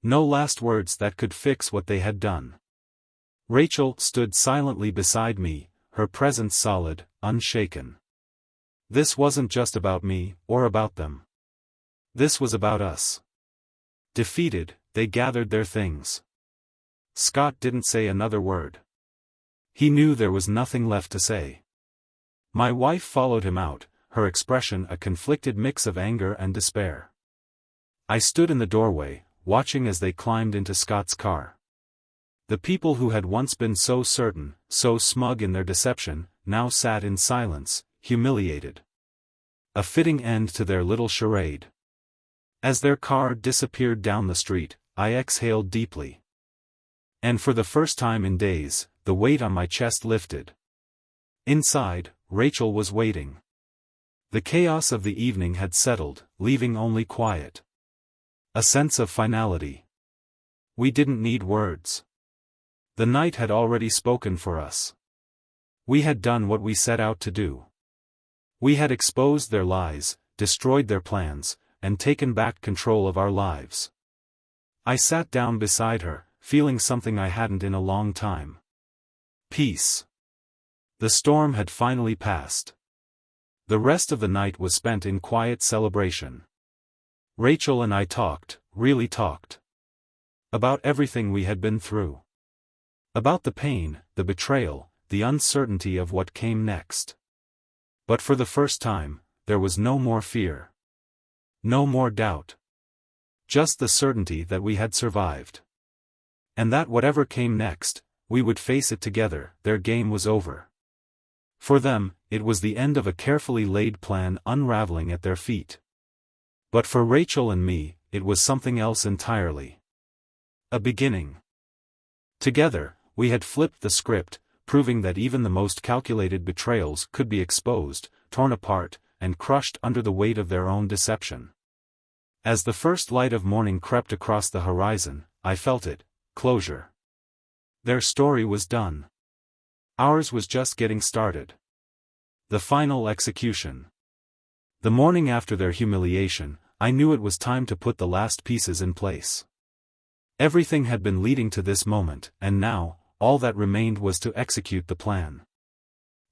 No last words that could fix what they had done. Rachel stood silently beside me, her presence solid, unshaken. This wasn't just about me, or about them. This was about us. Defeated, they gathered their things. Scott didn't say another word. He knew there was nothing left to say. My wife followed him out, her expression a conflicted mix of anger and despair. I stood in the doorway, watching as they climbed into Scott's car. The people who had once been so certain, so smug in their deception, now sat in silence, humiliated. A fitting end to their little charade. As their car disappeared down the street, I exhaled deeply. And for the first time in days, the weight on my chest lifted. Inside, Rachel was waiting. The chaos of the evening had settled, leaving only quiet. A sense of finality. We didn't need words. The night had already spoken for us. We had done what we set out to do. We had exposed their lies, destroyed their plans, and taken back control of our lives. I sat down beside her, feeling something I hadn't in a long time. Peace. The storm had finally passed. The rest of the night was spent in quiet celebration. Rachel and I talked, really talked. About everything we had been through. About the pain, the betrayal, the uncertainty of what came next. But for the first time, there was no more fear. No more doubt. Just the certainty that we had survived. And that whatever came next, we would face it together. Their game was over. For them, it was the end of a carefully laid plan unraveling at their feet. But for Rachel and me, it was something else entirely. A beginning. Together, we had flipped the script, proving that even the most calculated betrayals could be exposed, torn apart, and crushed under the weight of their own deception. As the first light of morning crept across the horizon, I felt it: closure. Their story was done. Ours was just getting started. The final execution. The morning after their humiliation, I knew it was time to put the last pieces in place. Everything had been leading to this moment, and now, all that remained was to execute the plan.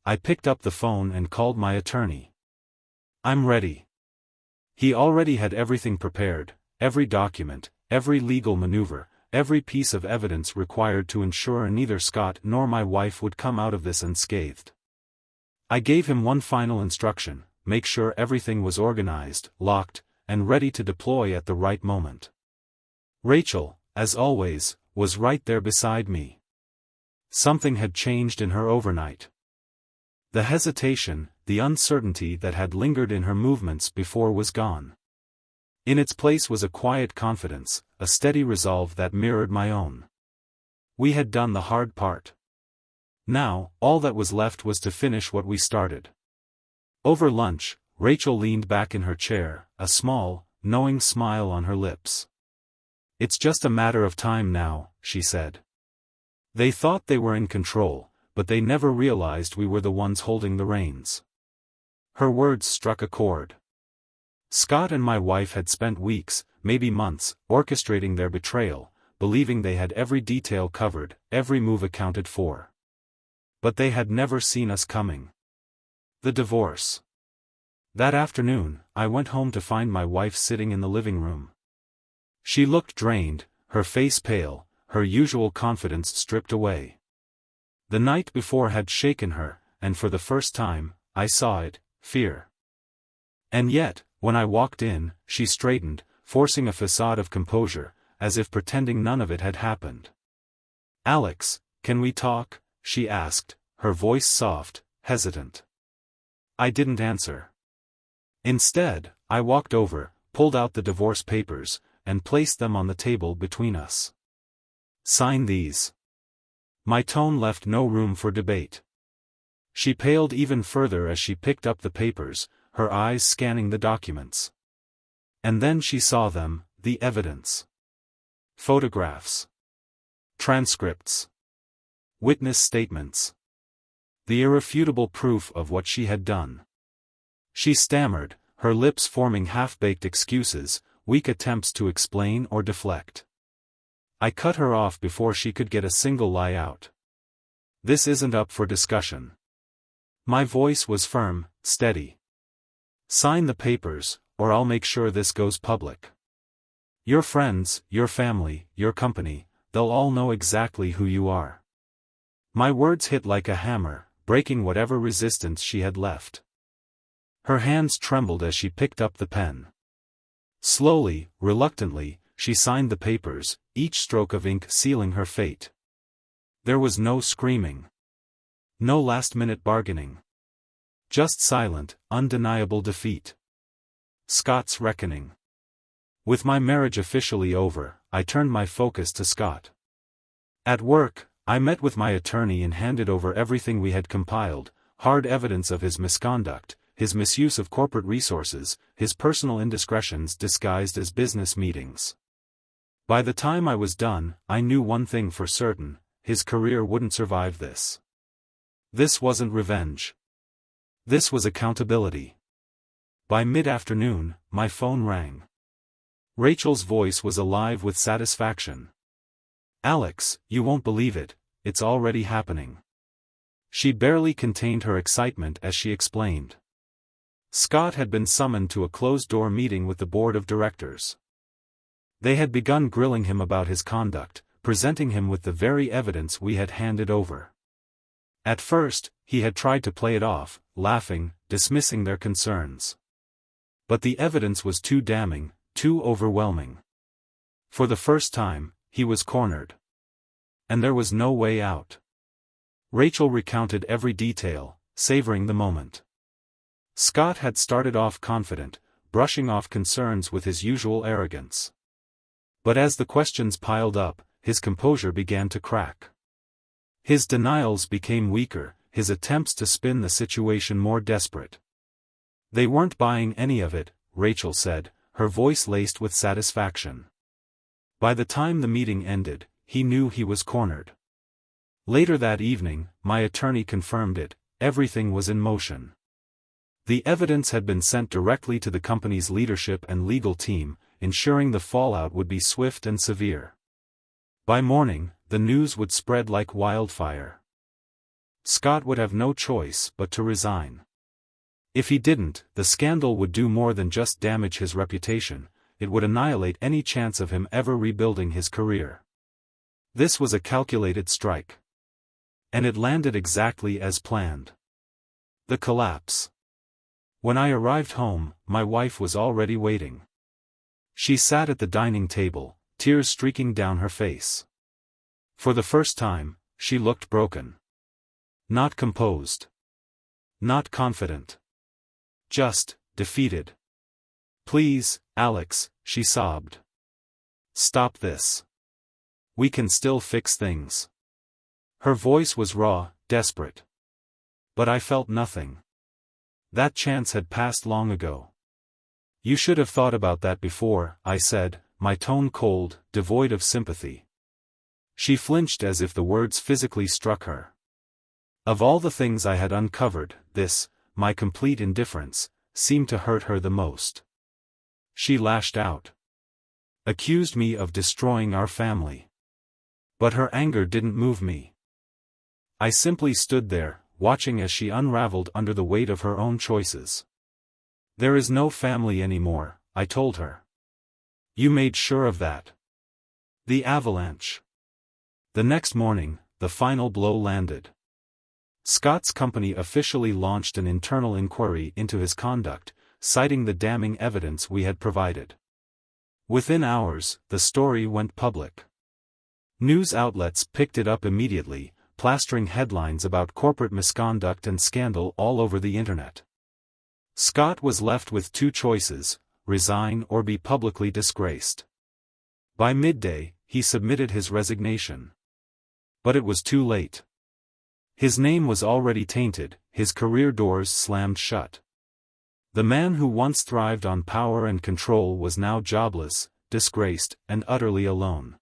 I picked up the phone and called my attorney. "I'm ready." He already had everything prepared, every document, every legal maneuver, every piece of evidence required to ensure neither Scott nor my wife would come out of this unscathed. I gave him one final instruction: make sure everything was organized, locked, and ready to deploy at the right moment. Rachel, as always, was right there beside me. Something had changed in her overnight. The hesitation, the uncertainty that had lingered in her movements before was gone. In its place was a quiet confidence, a steady resolve that mirrored my own. We had done the hard part. Now, all that was left was to finish what we started. Over lunch, Rachel leaned back in her chair, a small, knowing smile on her lips. "It's just a matter of time now," she said. They thought they were in control, but they never realized we were the ones holding the reins. Her words struck a chord. Scott and my wife had spent weeks, maybe months, orchestrating their betrayal, believing they had every detail covered, every move accounted for. But they had never seen us coming. The divorce. That afternoon, I went home to find my wife sitting in the living room. She looked drained, her face pale, her usual confidence stripped away. The night before had shaken her, and for the first time, I saw it: fear. And yet, when I walked in, she straightened, forcing a facade of composure, as if pretending none of it had happened. "Alex, can we talk?" she asked, her voice soft, hesitant. I didn't answer. Instead, I walked over, pulled out the divorce papers, and placed them on the table between us. "Sign these." My tone left no room for debate. She paled even further as she picked up the papers, her eyes scanning the documents. And then she saw them, the evidence. Photographs. Transcripts. Witness statements. The irrefutable proof of what she had done. She stammered, her lips forming half-baked excuses, weak attempts to explain or deflect. I cut her off before she could get a single lie out. "This isn't up for discussion." My voice was firm, steady. "Sign the papers, or I'll make sure this goes public. Your friends, your family, your company, they'll all know exactly who you are." My words hit like a hammer, breaking whatever resistance she had left. Her hands trembled as she picked up the pen. Slowly, reluctantly, she signed the papers, each stroke of ink sealing her fate. There was no screaming. No last-minute bargaining. Just silent, undeniable defeat. Scott's reckoning. With my marriage officially over, I turned my focus to Scott. At work, I met with my attorney and handed over everything we had compiled: hard evidence of his misconduct, his misuse of corporate resources, his personal indiscretions disguised as business meetings. By the time I was done, I knew one thing for certain: his career wouldn't survive this. This wasn't revenge. This was accountability. By mid-afternoon, my phone rang. Rachel's voice was alive with satisfaction. "Alex, you won't believe it, it's already happening." She barely contained her excitement as she explained. Scott had been summoned to a closed-door meeting with the board of directors. They had begun grilling him about his conduct, presenting him with the very evidence we had handed over. At first, he had tried to play it off, laughing, dismissing their concerns. But the evidence was too damning, too overwhelming. For the first time, he was cornered. And there was no way out. Rachel recounted every detail, savoring the moment. Scott had started off confident, brushing off concerns with his usual arrogance. But as the questions piled up, his composure began to crack. His denials became weaker, his attempts to spin the situation more desperate. They weren't buying any of it, Rachel said, her voice laced with satisfaction. By the time the meeting ended, he knew he was cornered. Later that evening, my attorney confirmed it, everything was in motion. The evidence had been sent directly to the company's leadership and legal team, ensuring the fallout would be swift and severe. By morning, the news would spread like wildfire. Scott would have no choice but to resign. If he didn't, the scandal would do more than just damage his reputation, it would annihilate any chance of him ever rebuilding his career. This was a calculated strike. And it landed exactly as planned. The collapse. When I arrived home, my wife was already waiting. She sat at the dining table, tears streaking down her face. For the first time, she looked broken. Not composed. Not confident. Just defeated. "Please, Alex," she sobbed. "Stop this. We can still fix things." Her voice was raw, desperate. But I felt nothing. That chance had passed long ago. "You should have thought about that before," I said, my tone cold, devoid of sympathy. She flinched as if the words physically struck her. Of all the things I had uncovered, this, my complete indifference, seemed to hurt her the most. She lashed out. Accused me of destroying our family. But her anger didn't move me. I simply stood there, watching as she unraveled under the weight of her own choices. "There is no family anymore," I told her. "You made sure of that." The avalanche. The next morning, the final blow landed. Scott's company officially launched an internal inquiry into his conduct, citing the damning evidence we had provided. Within hours, the story went public. News outlets picked it up immediately, plastering headlines about corporate misconduct and scandal all over the internet. Scott was left with two choices: resign or be publicly disgraced. By midday, he submitted his resignation. But it was too late. His name was already tainted, his career doors slammed shut. The man who once thrived on power and control was now jobless, disgraced, and utterly alone.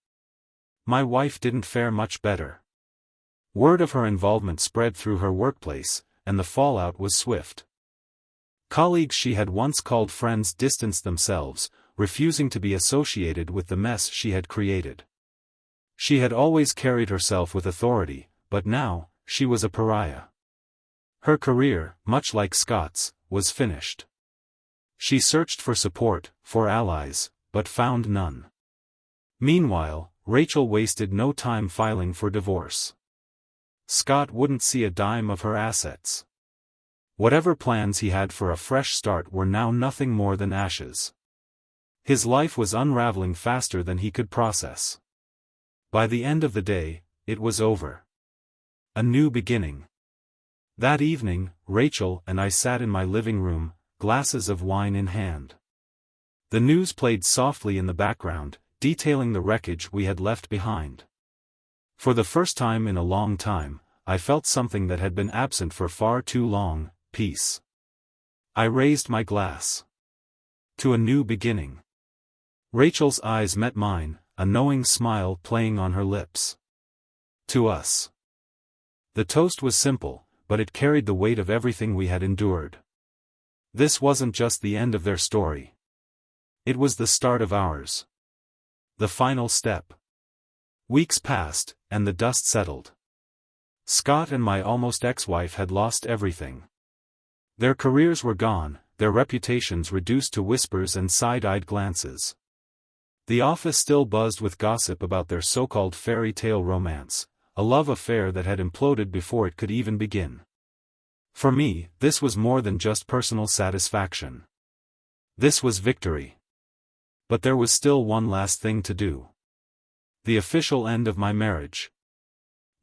My wife didn't fare much better. Word of her involvement spread through her workplace, and the fallout was swift. Colleagues she had once called friends distanced themselves, refusing to be associated with the mess she had created. She had always carried herself with authority, but now, she was a pariah. Her career, much like Scott's, was finished. She searched for support, for allies, but found none. Meanwhile, Rachel wasted no time filing for divorce. Scott wouldn't see a dime of her assets. Whatever plans he had for a fresh start were now nothing more than ashes. His life was unraveling faster than he could process. By the end of the day, it was over. A new beginning. That evening, Rachel and I sat in my living room, glasses of wine in hand. The news played softly in the background, detailing the wreckage we had left behind. For the first time in a long time, I felt something that had been absent for far too long: peace. I raised my glass. To a new beginning. Rachel's eyes met mine, a knowing smile playing on her lips. To us. The toast was simple, but it carried the weight of everything we had endured. This wasn't just the end of their story. It was the start of ours. The final step. Weeks passed, and the dust settled. Scott and my almost ex-wife had lost everything. Their careers were gone, their reputations reduced to whispers and side-eyed glances. The office still buzzed with gossip about their so-called fairy tale romance, a love affair that had imploded before it could even begin. For me, this was more than just personal satisfaction. This was victory. But there was still one last thing to do. The official end of my marriage.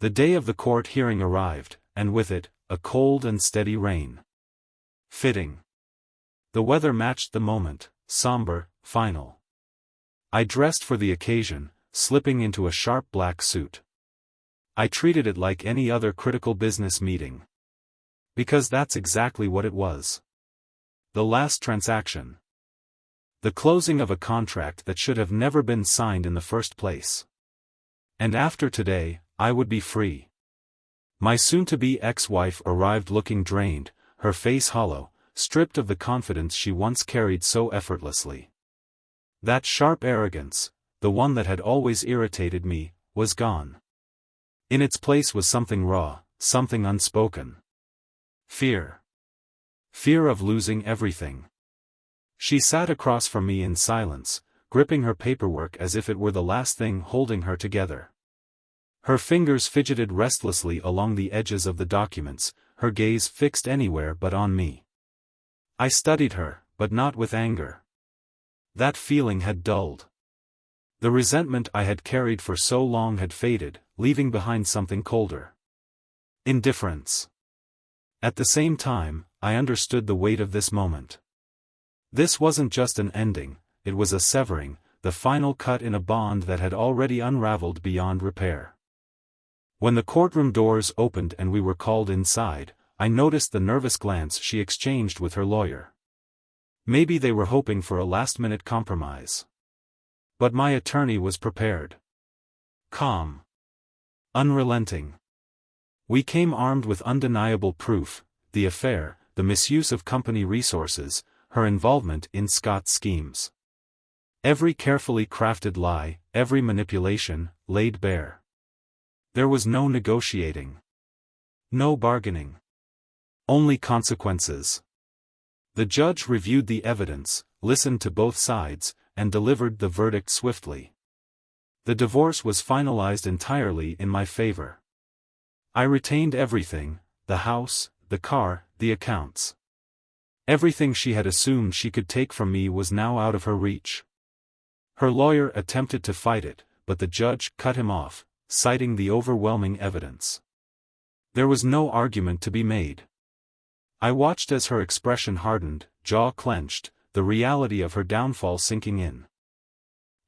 The day of the court hearing arrived, and with it, a cold and steady rain. Fitting. The weather matched the moment, somber, final. I dressed for the occasion, slipping into a sharp black suit. I treated it like any other critical business meeting. Because that's exactly what it was. The last transaction. The closing of a contract that should have never been signed in the first place. And after today, I would be free. My soon-to-be ex-wife arrived looking drained, her face hollow, stripped of the confidence she once carried so effortlessly. That sharp arrogance, the one that had always irritated me, was gone. In its place was something raw, something unspoken. Fear. Fear of losing everything. She sat across from me in silence, gripping her paperwork as if it were the last thing holding her together. Her fingers fidgeted restlessly along the edges of the documents, her gaze fixed anywhere but on me. I studied her, but not with anger. That feeling had dulled. The resentment I had carried for so long had faded, leaving behind something colder. Indifference. At the same time, I understood the weight of this moment. This wasn't just an ending, it was a severing, the final cut in a bond that had already unraveled beyond repair. When the courtroom doors opened and we were called inside, I noticed the nervous glance she exchanged with her lawyer. Maybe they were hoping for a last-minute compromise. But my attorney was prepared. Calm. Unrelenting. We came armed with undeniable proof, the affair, the misuse of company resources, her involvement in Scott's schemes. Every carefully crafted lie, every manipulation, laid bare. There was no negotiating. No bargaining. Only consequences. The judge reviewed the evidence, listened to both sides, and delivered the verdict swiftly. The divorce was finalized entirely in my favor. I retained everything, the house, the car, the accounts. Everything she had assumed she could take from me was now out of her reach. Her lawyer attempted to fight it, but the judge cut him off, citing the overwhelming evidence. There was no argument to be made. I watched as her expression hardened, jaw clenched, the reality of her downfall sinking in.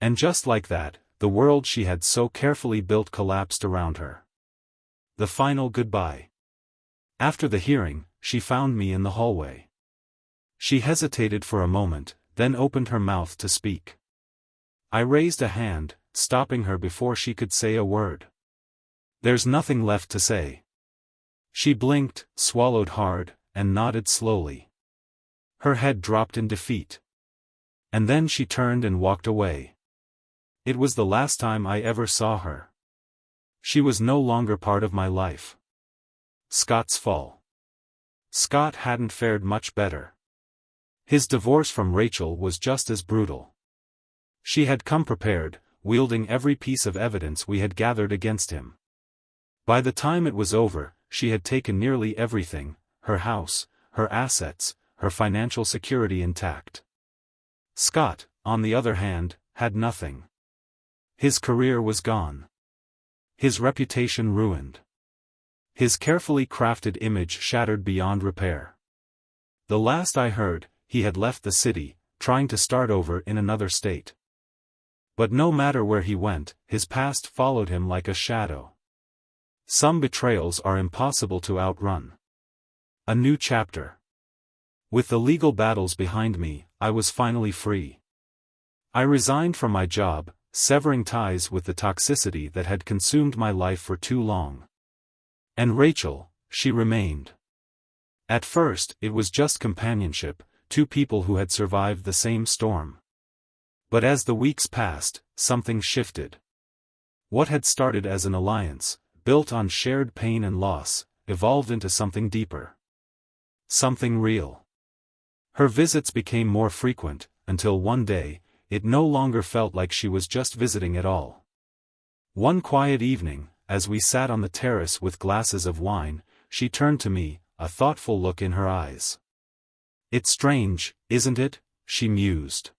And just like that, the world she had so carefully built collapsed around her. The final goodbye. After the hearing, she found me in the hallway. She hesitated for a moment, then opened her mouth to speak. I raised a hand, stopping her before she could say a word. There's nothing left to say. She blinked, swallowed hard, and nodded slowly. Her head dropped in defeat. And then she turned and walked away. It was the last time I ever saw her. She was no longer part of my life. Scott's fall. Scott hadn't fared much better. His divorce from Rachel was just as brutal. She had come prepared, wielding every piece of evidence we had gathered against him. By the time it was over, she had taken nearly everything, her house, her assets, her financial security intact. Scott, on the other hand, had nothing. His career was gone. His reputation ruined. His carefully crafted image shattered beyond repair. The last I heard, he had left the city, trying to start over in another state. But no matter where he went, his past followed him like a shadow. Some betrayals are impossible to outrun. A new chapter. With the legal battles behind me, I was finally free. I resigned from my job, severing ties with the toxicity that had consumed my life for too long. And Rachel, she remained. At first, it was just companionship, two people who had survived the same storm. But as the weeks passed, something shifted. What had started as an alliance, built on shared pain and loss, evolved into something deeper. Something real. Her visits became more frequent, until one day, it no longer felt like she was just visiting at all. One quiet evening, as we sat on the terrace with glasses of wine, she turned to me, a thoughtful look in her eyes. "It's strange, isn't it?" she mused.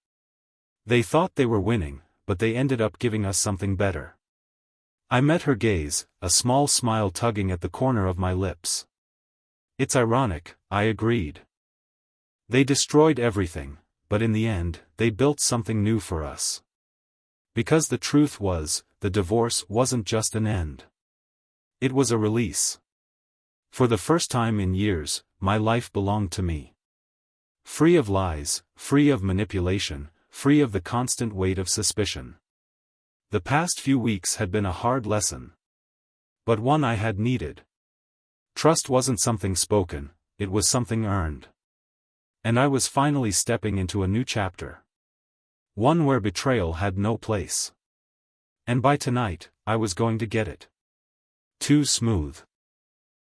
"They thought they were winning, but they ended up giving us something better." I met her gaze, a small smile tugging at the corner of my lips. "It's ironic," I agreed. "They destroyed everything, but in the end, they built something new for us." Because the truth was, the divorce wasn't just an end. It was a release. For the first time in years, my life belonged to me. Free of lies, free of manipulation, free of the constant weight of suspicion. The past few weeks had been a hard lesson. But one I had needed. Trust wasn't something spoken, it was something earned. And I was finally stepping into a new chapter. One where betrayal had no place. And by tonight, I was going to get it. Too smooth.